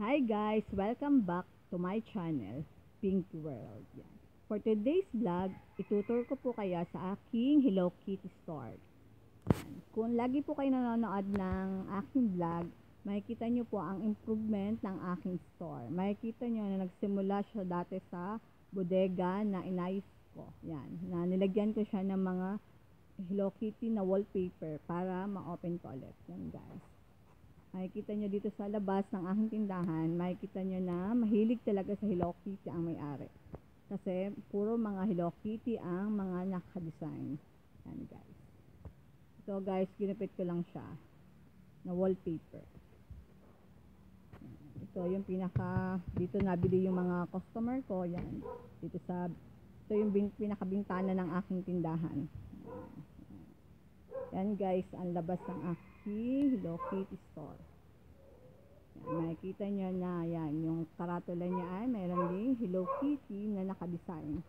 Hi guys! Welcome back to my channel, Pink World. Yan. For today's vlog, itutur ko po kaya sa aking Hello Kitty store. Yan. Kung lagi po kayo nanonood ng aking vlog, makikita nyo po ang improvement ng aking store. Makikita nyo na nagsimula siya dati sa bodega na inayos ko. Yan. Na nilagyan ko siya ng mga Hello Kitty na wallpaper para ma-open ko ulit. Yan guys. Makikita nyo dito sa labas ng aking tindahan, makikita nyo na mahilig talaga sa Hello Kitty ang may-ari. Kasi puro mga Hello Kitty ang mga nakadesign. Yan guys. Ito guys, ginupit ko lang siya na wallpaper. Ito yung dito nabili yung mga customer ko. Yan. Ito yung pinakabintana ng aking tindahan. Yan guys, ang labas ng aking Hello Kitty store. Yan, makikita nyo na yan, yung karatula niya ay mayroon ding Hello Kitty na nakadesign.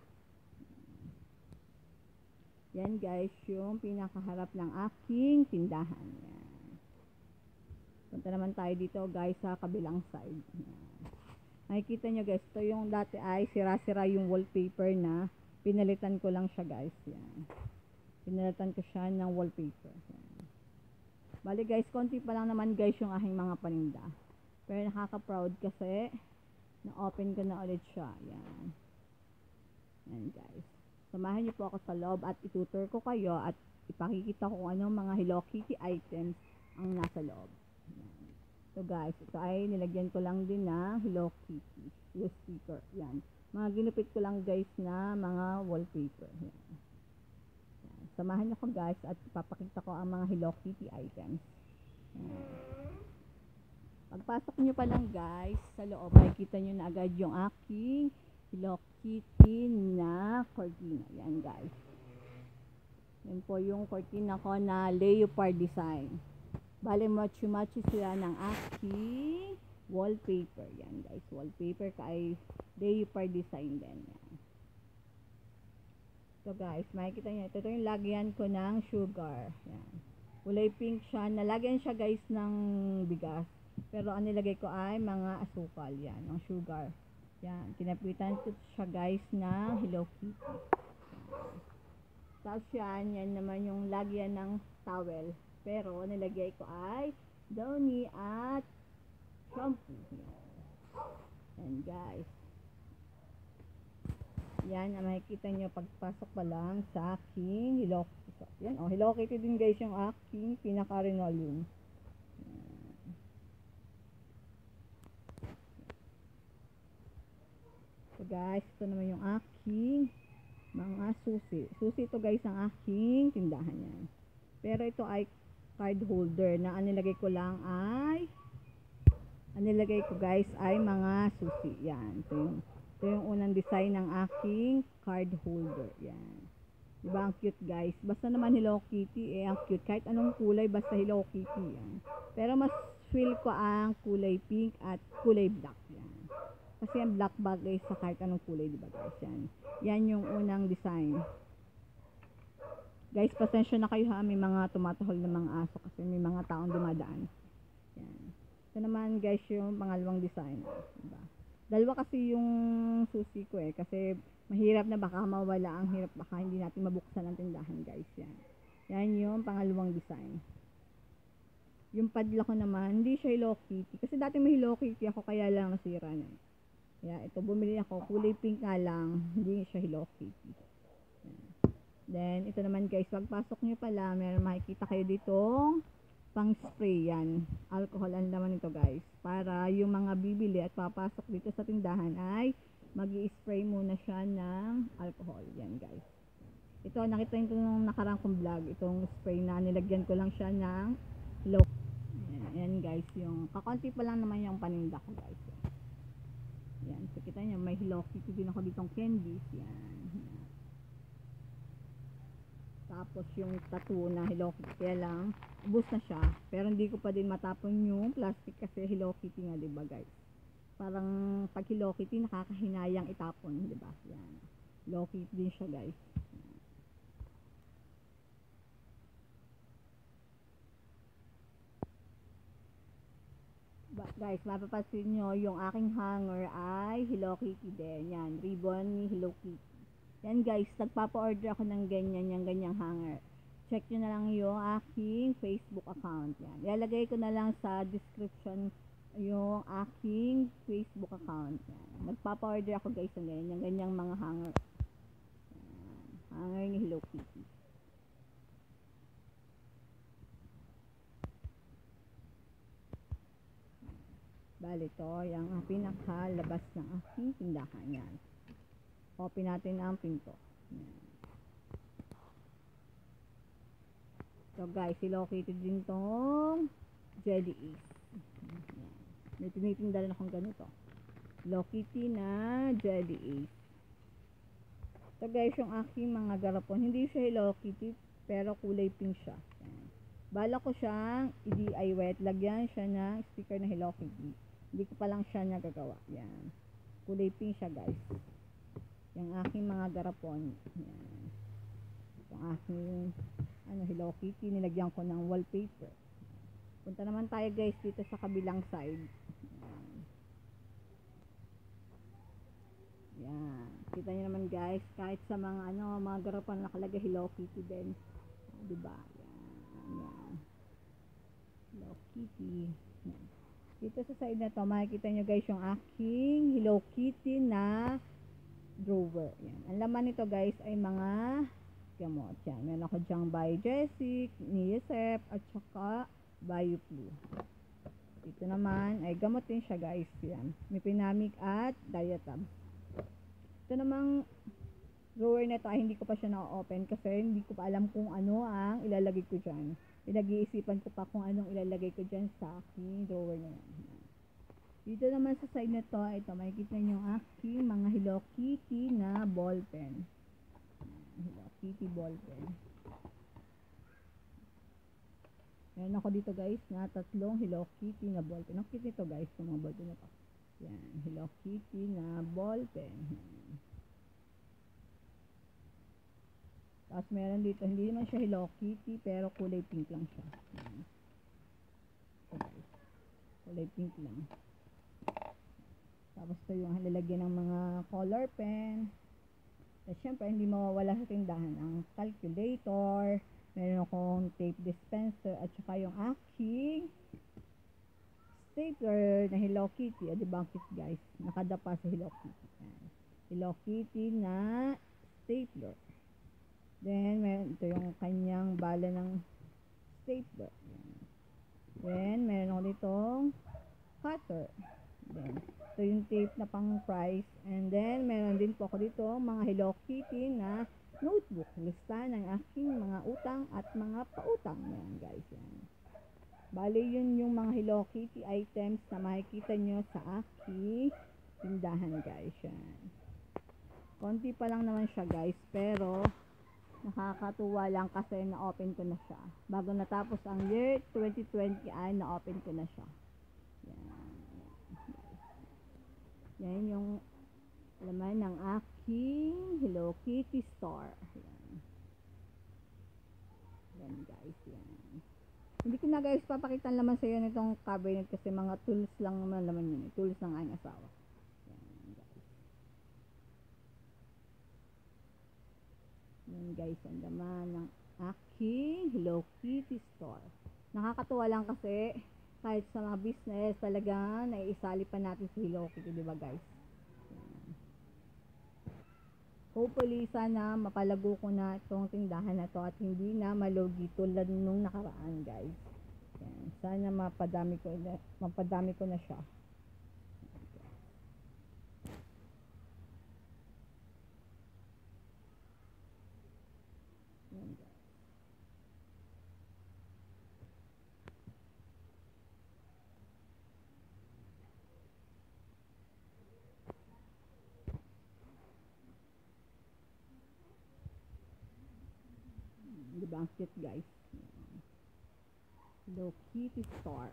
Yan guys, yung pinakaharap ng aking tindahan. Yan. Punta naman tayo dito guys sa kabilang side. Yan. Makikita nyo guys, ito yung dati ay sira-sira yung wallpaper na pinalitan ko lang siya guys. Yan. Pinalitan ko siya ng wallpaper. Yan. Bali guys, konti pa lang naman guys yung aking mga paninda. Pero nakaka-proud kasi na-open ko na ulit siya. Yan. Yan guys. Samahan niyo po ako sa loob at itutur ko kayo at ipakikita ko kung anong mga Hello Kitty items ang nasa loob. Yan. So guys, ito ay nilagyan ko lang din na Hello Kitty. Yung sticker. Yan. Mga ginupit ko lang guys na mga wallpaper. Yan. Samahan niyo ko guys at ipapakita ko ang mga Hello Kitty items. Pagpasok niyo pa lang guys sa loob, makikita niyo na agad yung aking Hello Kitty na cortina. Yan guys. Yan po yung cortina ko na leopard design. Bale matchy-matchy sila ng aking wallpaper. Yan guys, wallpaper kay leopard design din. Yan. So guys, makikita nyo, ito yung lagyan ko ng sugar. Yan. Kulay pink siya. Nalagyan siya guys ng bigas. Pero ang nilagay ko ay mga asukal. Yan, ng sugar. Yan. Kinapitan ko siya guys na Hello Kitty. Yan. Tapos yan naman yung lagyan ng towel. Pero nilagay ko ay downy at shampoo. Yan guys. Yan, makikita nyo pagpasok pa lang sa aking Hello Kitty. Yan, oh, Hello Kitty din guys yung aking pinaka-linoleum. So guys, ito naman yung aking mga susi. Susi ito guys ang aking tindahan yan. Pero ito ay card holder na ang nilagay ko lang ay mga susi. Yan, ito yung unang design ng aking card holder. Yan. Diba ang cute guys? Basta naman Hello Kitty, ang cute. Kahit anong kulay, basta Hello Kitty. Yan. Pero mas feel ko ang kulay pink at kulay black. Yan. Kasi ang black bag guys sa kahit anong kulay, diba guys? Yan. Yan yung unang design. Guys, pasensya na kayo ha. May mga tumatahol na mga aso kasi may mga taong dumadaan. Yan. Ito naman guys yung pangalawang design. Diba? Dalawa kasi yung susi ko kasi mahirap na baka mawala ang hirap, baka hindi natin mabuksan ang tindahan guys. Yan. Yan yung pangalawang design. Yung padlock ko naman, hindi siya Hello Kitty. Kasi dati may Hello Kitty ako kaya lang nasira na. Kaya ito bumili ako, kulay pink nga lang, hindi siya Hello Kitty. Yan. Then ito naman guys, pagpasok nyo pala, meron makikita kayo ditong pang spray yan. Alcohol ang laman nito guys. Para yung mga bibili at papasok dito sa tindahan ay mag-i-spray muna siya ng alcohol. Yan guys. Ito, nakita nyo nung nakarang kong vlog. Itong spray na nilagyan ko lang siya ng low. Yan guys. Yung kakonti pa lang naman yung paninda ko guys. Yan. So kita nyo, may Hello Kitty din ako ditong candies. Yan. Tapos yung tattoo na Hello Kitty, kaya lang ubos na siya, pero hindi ko pa din matapon yung plastic kasi Hello Kitty nga, diba guys? Parang pag Hello Kitty nakakahinayang itapon, diba? Yan. Hello Kitty din siya guys. Guys, mapapansin nyo, yung aking hanger ay Hello Kitty din. Yan, ribbon ni Hello Kitty. Yan guys, nagpapa-order ako ng ganyan, yung ganyang hanger. Check nyo na lang yung aking Facebook account. Yan. Ilalagay ko na lang sa description yung aking Facebook account. Yan. Nagpapa-order ako guys ng ganyan, yung ganyang mga hanger. Yan. Hanger ni Hello Kitty. Bali to, yung pinakalabas ng aking tindahan. Yan. Open natin ang pinto. Yan. So guys, located din tong Jelly Ace. Yan. May tinitinda rin akong ganito. Hello Kitty na Jelly Ace. So guys, yung aking mga garapon, hindi siya Hello Kitty, pero kulay pink siya. Yan. Bala ko siyang i-DIY at lagyan siya ng sticker na Hello Kitty. Hindi ko pa lang siya nagagawa. Yan. Kulay pink siya guys. Yung aking mga garapon. Yan. Yung aking Hello Kitty, nilagyan ko ng wallpaper. Punta naman tayo guys dito sa kabilang side. Yan. Yan. Kita nyo naman guys, kahit sa mga mga garapon nakalagay Hello Kitty din. Diba? Yan. Yan. Hello Kitty. Yan. Dito sa side na to, makikita nyo guys yung aking Hello Kitty na drawer. Yan. Ang laman nito guys ay mga gamot. Yan. Meron ako dyang Biogesic, Niacep, at saka BioFlu. Dito naman ay gamot din siya guys. Yan. May Pinamic at Diatab. Ito namang drawer na ito ay hindi ko pa siya na-open kasi hindi ko pa alam kung ano ang ilalagay ko dyan. Pinag-iisipan ko pa kung anong ilalagay ko dyan sa aking drawer na yan. Dito naman sa side na to, ito, makikita nyo yung aking mga Hello Kitty na ball pen. Hello Kitty ball pen. Meron ako dito guys na 3 Hello Kitty na ball pen. Ang cute nito guys, yung mga ball pen na to. Yan, Hello Kitty na ball pen. Yan. Tapos meron dito, hindi naman siya Hello Kitty, pero kulay pink lang siya. Yan. So guys, kulay pink lang. Tapos ito yung lalagyan ng mga color pen. At syempre, hindi mawawala sa tindahan ang calculator. Meron akong tape dispenser. At saka yung aking stapler na Hello Kitty. Diba ang cute guys? Nakadapa sa Hello Kitty. Yan. Hello Kitty na stapler. Then, meron ito yung kanyang bala ng stapler. Yan. Then, meron ako ditong cutter. Then, ito yung tape na pang price. And then, meron din po ako dito mga Hello Kitty na notebook. Lista ng aking mga utang at mga pautang. Yan guys. Yan. Bali, yun yung mga Hello Kitty items na makikita nyo sa aking tindahan guys. Yan. Konti pa lang naman siya guys. Pero, nakakatuwa lang kasi na-open ko na siya. Bago natapos ang year 2020 ay na-open ko na siya. Yan. Yan yung laman ng aking Hello Kitty store. Yan. Yan guys, yan. Hindi ko na guys papakita naman sa iyo nitong cabinet kasi mga tools lang naman yun. Tools ng aking asawa. Yan guys. Yan guys, ang laman ng aking Hello Kitty store. Nakakatuwa lang kasi kahit sa mga business, talagang naiisali pa natin sa Hello Kitty, diba guys? Yan. Hopefully, sana mapalago ko na itong tindahan na to at hindi na malugi tulad nung nakaraan guys. Yan. Sana mapadami ko na siya. Yan guys. Diba ang cute guys? Hello Kitty store.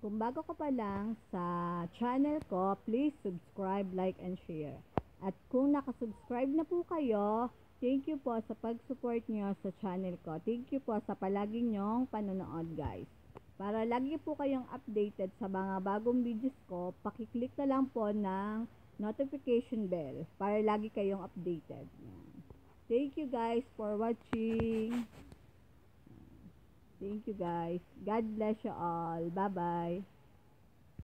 Kung bago ka pa lang sa channel ko, please subscribe, like, and share. At kung nakasubscribe na po kayo, thank you po sa pag-support nyo sa channel ko. Thank you po sa palagi nyong panonood, guys. Para lagi po kayong updated sa mga bagong videos ko, pakiclick na lang po ng notification bell para lagi kayong updated. Yan. Thank you guys for watching. Thank you guys. God bless you all. Bye-bye.